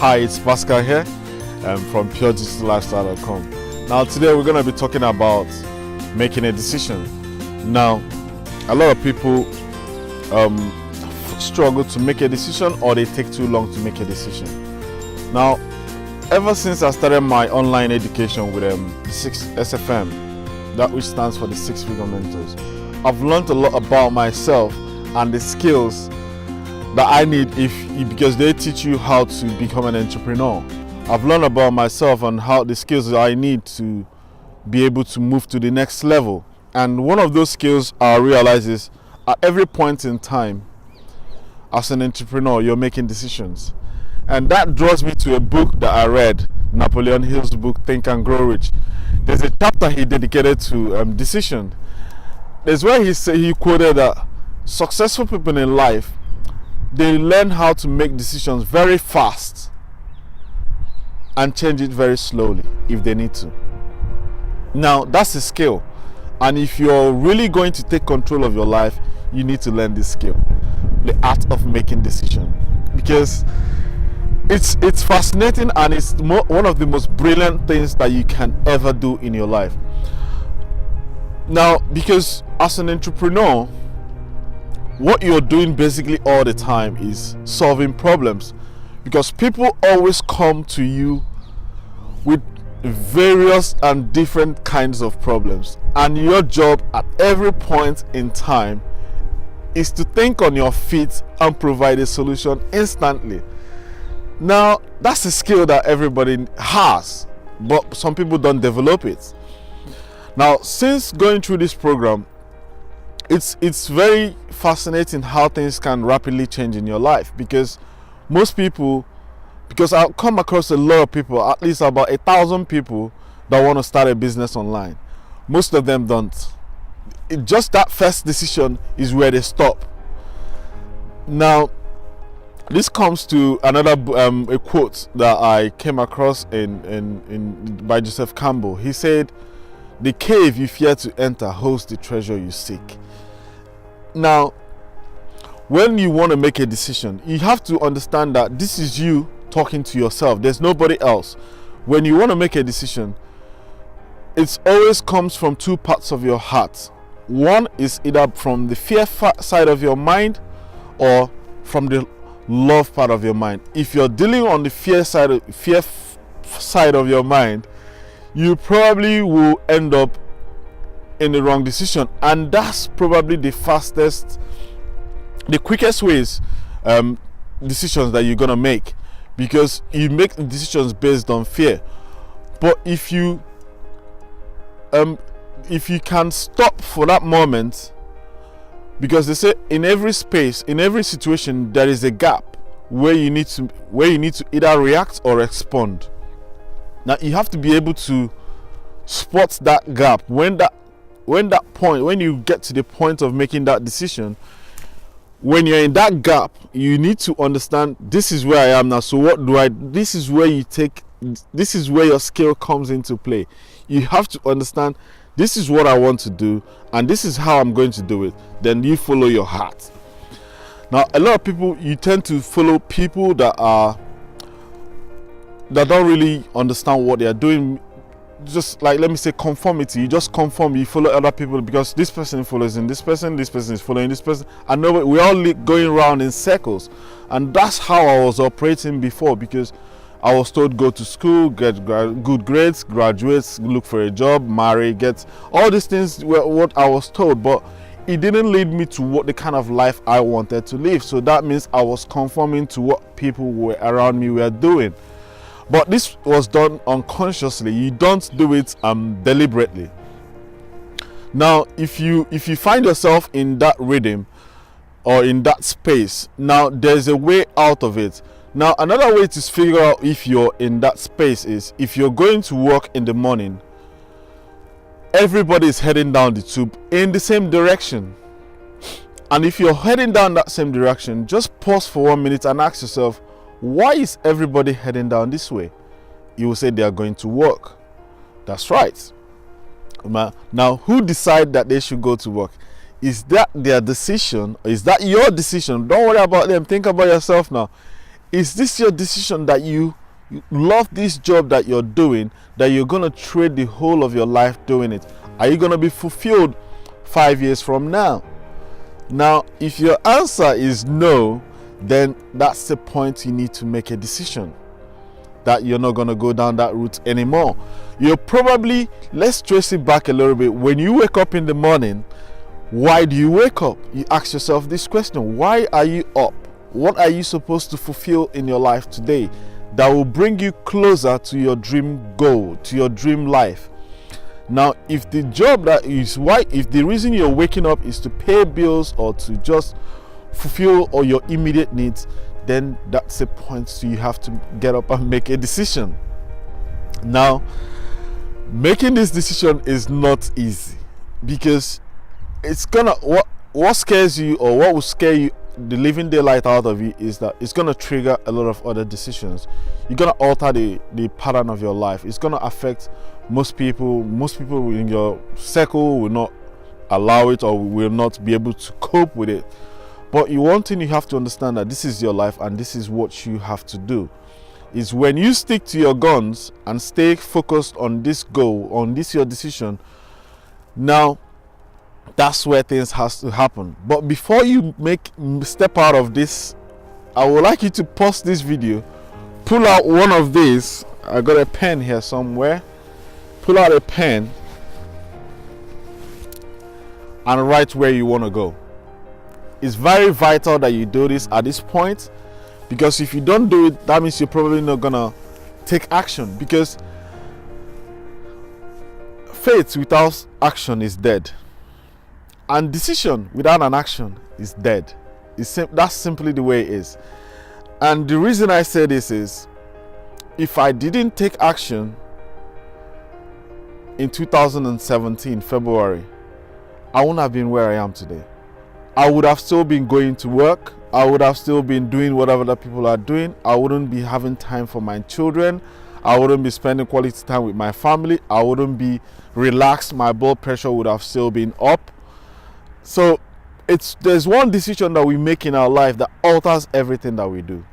Hi, it's Pascal here from PureDigitalLifestyle.com. Now today we're going to be talking about making a decision. Now, a lot of people struggle to make a decision, or they take too long to make a decision. Now, ever since I started my online education with the 6 SFM, that which stands for the 6 Figure Mentors, I've learned a lot about myself and the skills that I need because they teach you how to become an entrepreneur. I've learned about myself and how the skills that I need to be able to move to the next level. And one of those skills I realize is at every point in time as an entrepreneur, you're making decisions. And that draws me to a book that I read, Napoleon Hill's book, Think and Grow Rich. There's a chapter he dedicated to decision. There's where he quoted that successful people in life, they learn how to make decisions very fast and change it very slowly if they need to. Now, that's a skill. And if you're really going to take control of your life, you need to learn this skill, the art of making decisions. Because it's fascinating, and it's one of the most brilliant things that you can ever do in your life. Now, because as an entrepreneur, what you're doing basically all the time is solving problems, because people always come to you with various and different kinds of problems, and your job at every point in time is to think on your feet and provide a solution instantly. Now, that's a skill that everybody has, but some people don't develop it. Now, since going through this program, it's very fascinating how things can rapidly change in your life, because I've come across a lot of people, at least about 1,000 people that want to start a business online. Most of them don't. Just that first decision is where they stop. Now, this comes to another a quote that I came across by Joseph Campbell. He said, "The cave you fear to enter holds the treasure you seek." Now, when you want to make a decision, you have to understand that this is you talking to yourself. There's nobody else. When you want to make a decision, it always comes from two parts of your heart. One is either from the fear side of your mind or from the love part of your mind. If you're dealing on the fear side of your mind, you probably will end up in the wrong decision, and that's probably the quickest ways decisions that you're gonna make, because you make decisions based on fear. But if you can stop for that moment, because they say in every space, in every situation, there is a gap where you need to either react or respond. Now, you have to be able to spot that gap. When you get to the point of making that decision, when you're in that gap, you need to understand, this is where I am now, so what do I this is where your skill comes into play. You have to understand, this is what I want to do and this is how I'm going to do it. Then you follow your heart. Now, a lot of people, you tend to follow people that don't really understand what they are doing. Just like, let me say, conformity. You just conform, you follow other people because this person follows in this person is following this person, and we're all going around in circles. And that's how I was operating before, because I was told, go to school, get good grades, graduate, look for a job, marry, get all these things were what I was told, but it didn't lead me to what the kind of life I wanted to live. So that means I was conforming to what people were around me were doing. But this was done unconsciously. You don't do it deliberately. Now, if you find yourself in that rhythm or in that space, now there's a way out of it. Now, another way to figure out if you're in that space is, if you're going to work in the morning, everybody is heading down the tube in the same direction. And if you're heading down that same direction, just pause for 1 minute and ask yourself, why is everybody heading down this way? You will say they are going to work. That's right. Now, who decide that they should go to work? Is that their decision? Is that your decision? Don't worry about them. Think about yourself now. Is this your decision that you love this job that you're doing, that you're going to trade the whole of your life doing it? Are you going to be fulfilled 5 years from now? Now, if your answer is no, then that's the point you need to make a decision that you're not going to go down that route anymore. You're probably, let's trace it back a little bit. When you wake up in the morning, why do you wake up? You ask yourself this question: why are you up? What are you supposed to fulfill in your life today that will bring you closer to your dream goal, to your dream life? Now, if the job that is why, if the reason you're waking up is to pay bills or to just fulfill all your immediate needs, then that's a point. So you have to get up and make a decision. Now, making this decision is not easy, because it's gonna, what scares you, or what will scare you the living daylight out of you, is that it's gonna trigger a lot of other decisions. You're gonna alter the pattern of your life. It's gonna affect most people in your circle will not allow it, or will not be able to cope with it. But one thing you have to understand, that this is your life and this is what you have to do, is when you stick to your guns and stay focused on this goal, on this your decision, now that's where things has to happen. But before you step out of this, I would like you to pause this video, pull out one of these. I got a pen here somewhere. Pull out a pen and write where you want to go. It's very vital that you do this at this point, because if you don't do it, that means you're probably not gonna take action, because faith without action is dead, and decision without an action is dead. That's simply the way it is. And the reason I say this is, if I didn't take action in 2017 February, I wouldn't have been where I am today. I would have still been going to work. I would have still been doing whatever the people are doing. I wouldn't be having time for my children. I wouldn't be spending quality time with my family. I wouldn't be relaxed. My blood pressure would have still been up. So there's one decision that we make in our life that alters everything that we do.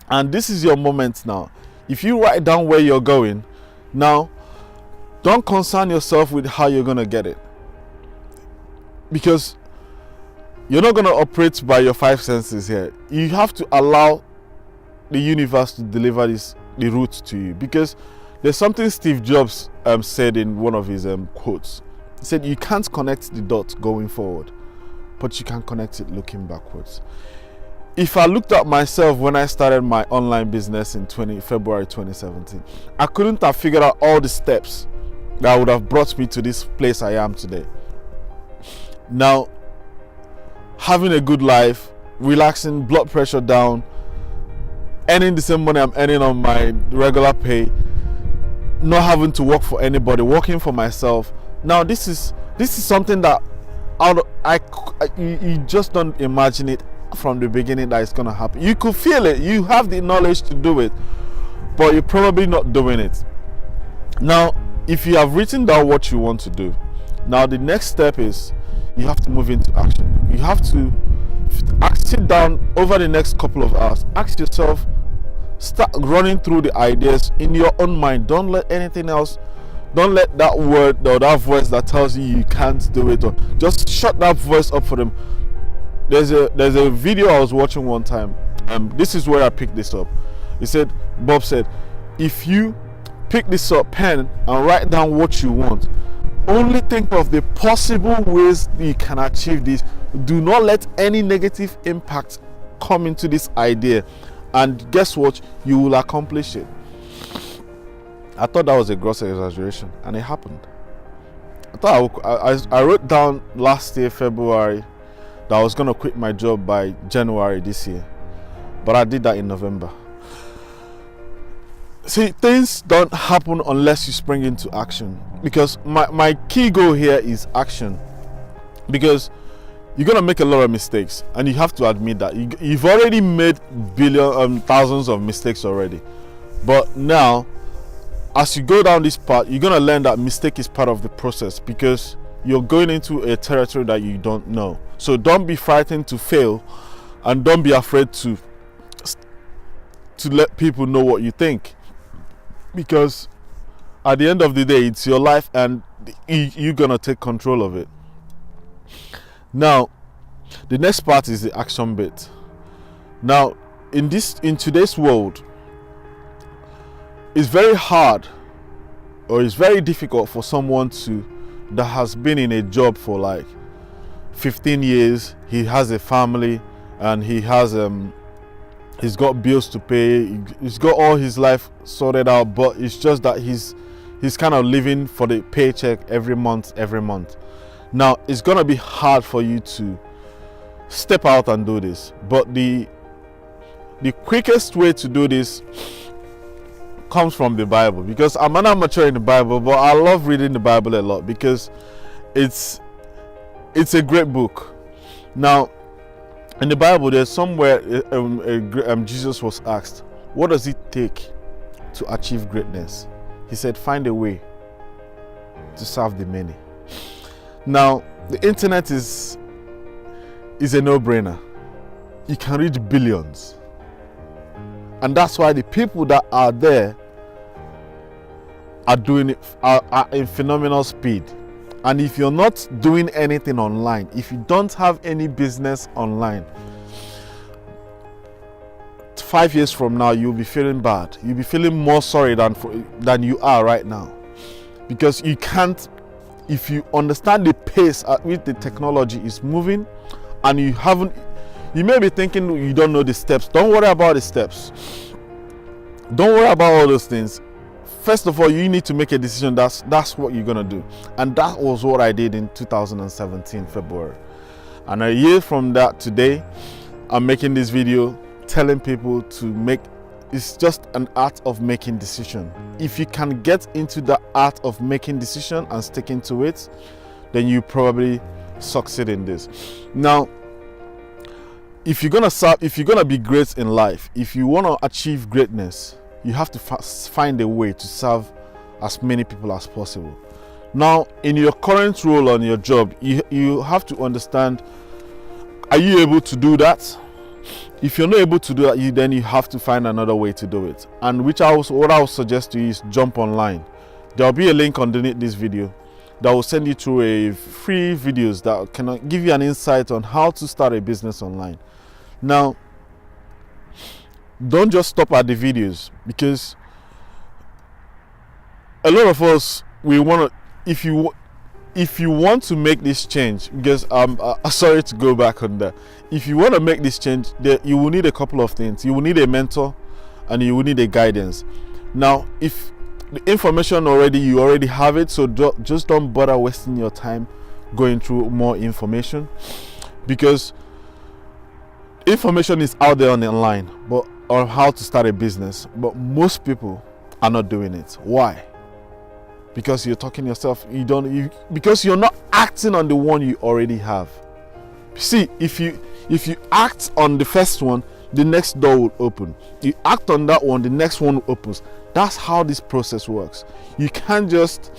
And this is your moment now. If you write down where you're going, now don't concern yourself with how you're going to get it, because you're not going to operate by your five senses here. You have to allow the universe to deliver the route to you, because there's something Steve Jobs said in one of his quotes. He said, you can't connect the dots going forward, but you can connect it looking backwards. If I looked at myself when I started my online business in February 2017, I couldn't have figured out all the steps that would have brought me to this place I am today. Now, having a good life, relaxing, blood pressure down, earning the same money I'm earning on my regular pay, not having to work for anybody, working for myself. Now this is something that you just don't imagine it from the beginning that it's gonna happen. You could feel it, you have the knowledge to do it, but you're probably not doing it. Now, if you have written down what you want to do, now the next step is you have to move into action. You have to sit down over the next couple of hours, ask yourself, start running through the ideas in your own mind. Don't let anything else, don't let that word or that voice that tells you can't do it, or just shut that voice up for them. There's a video I was watching one time, and this is where I picked this up. Bob said, if you pick this up pen and write down what you want, only think of the possible ways you can achieve this. Do not let any negative impact come into this idea, and guess what? You will accomplish it. I thought that was a gross exaggeration, and it happened. I wrote down last year February that I was going to quit my job by January this year, but I did that in November. See, things don't happen unless you spring into action, because my key goal here is action, because you're gonna make a lot of mistakes, and you have to admit that you've already made thousands of mistakes already. But now, as you go down this path, you're gonna learn that mistake is part of the process, because you're going into a territory that you don't know. So don't be frightened to fail, and don't be afraid to to let people know what you think, because at the end of the day, it's your life and you're gonna take control of it. Now, the next part is the action bit. Now, in today's world, it's very hard, or it's very difficult for someone that has been in a job for like 15 years. He has a family and he's got bills to pay. He's got all his life sorted out, but it's just that he's kind of living for the paycheck every month. Now, it's gonna be hard for you to step out and do this, but the quickest way to do this comes from the Bible, because I'm not mature in the Bible, but I love reading the Bible a lot because it's a great book. Now, in the Bible, there's somewhere Jesus was asked, what does it take to achieve greatness? He said, find a way to serve the many. Now, the internet is a no-brainer. You can reach billions. And that's why the people that are there are doing it are in phenomenal speed. And if you're not doing anything online, if you don't have any business online, 5 years from now, you'll be feeling bad. You'll be feeling more sorry than you are right now. Because you can't, if you understand the pace at which the technology is moving, and you may be thinking you don't know the steps. Don't worry about the steps. Don't worry about all those things. First of all, you need to make a decision. That's what you're gonna do, and that was what I did in 2017 February. And a year from that, today, I'm making this video telling people it's just an art of making decision. If you can get into the art of making decision and sticking to it, then you probably succeed in this. Now, if you're gonna be great in life, if you want to achieve greatness, you have to find a way to serve as many people as possible. Now, in your current role on your job, you have to understand, are you able to do that? If you're not able to do that, then you have to find another way to do it. And what I would suggest to you is jump online. There'll be a link underneath this video that will send you through a free videos that can give you an insight on how to start a business online. Now, don't just stop at the videos, because a lot of us, we want to, if you want to make this change, because I'm sorry to go back on that. If you want to make this change, you will need a couple of things. You will need a mentor and you will need a guidance. Now, if the information you already have it, so just don't bother wasting your time going through more information, because information is out there on the online on how to start a business, but most people are not doing it. Why? Because you're talking yourself, because you're not acting on the one you already have. See, if you act on the first one, the next door will open. You act on that one, the next one opens. That's how this process works. You can't just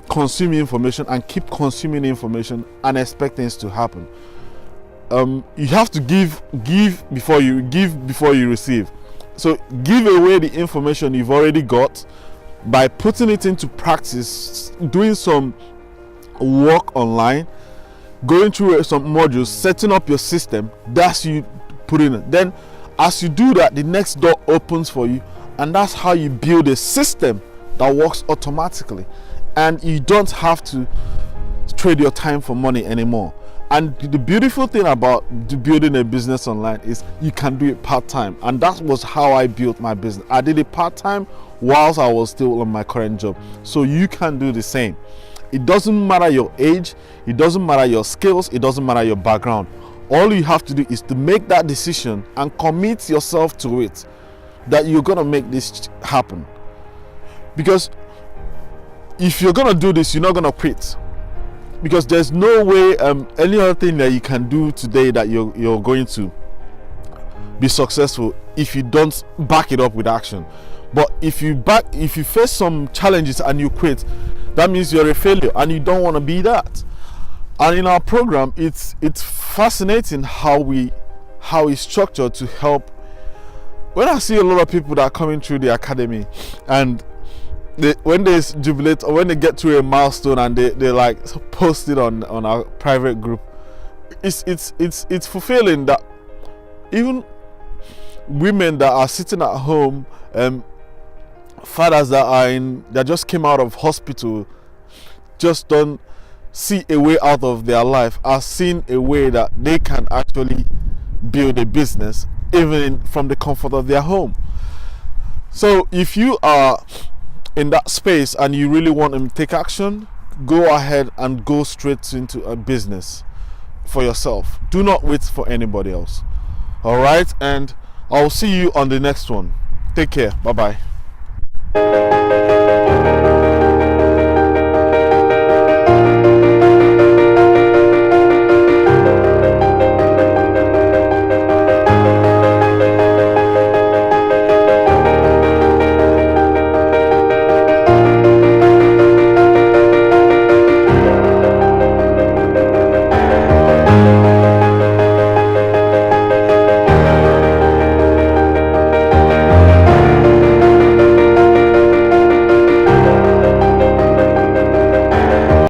consume information and keep consuming information and expect things to happen. You have to give before you receive. So give away the information you've already got by putting it into practice, doing some work online, going through some modules, setting up your system. That's you put in it. Then as you do that, the next door opens for you, and that's how you build a system that works automatically, and you don't have to trade your time for money anymore. And the beautiful thing about building a business online is you can do it part-time, and that was how I built my business. I did it part-time whilst I was still on my current job. So you can do the same. It doesn't matter your age, it doesn't matter your skills, it doesn't matter your background. All you have to do is to make that decision and commit yourself to it, that you're gonna make this happen. Because if you're gonna do this, you're not gonna quit. Because there's no way any other thing that you can do today that you're going to be successful if you don't back it up with action. But if you face some challenges and you quit, that means you're a failure, and you don't want to be that. And in our program, it's fascinating how we structure to help when I see a lot of people that are coming through the academy, and when they jubilate or when they get to a milestone and they like post it on our private group, it's fulfilling that even women that are sitting at home, fathers that just came out of hospital, just don't see a way out of their life, are seeing a way that they can actually build a business even from the comfort of their home. So if you are in that space and you really want to take action, go ahead and go straight into a business for yourself. Do not wait for anybody else. All right, and I'll see you on the next one. Take care. Bye bye.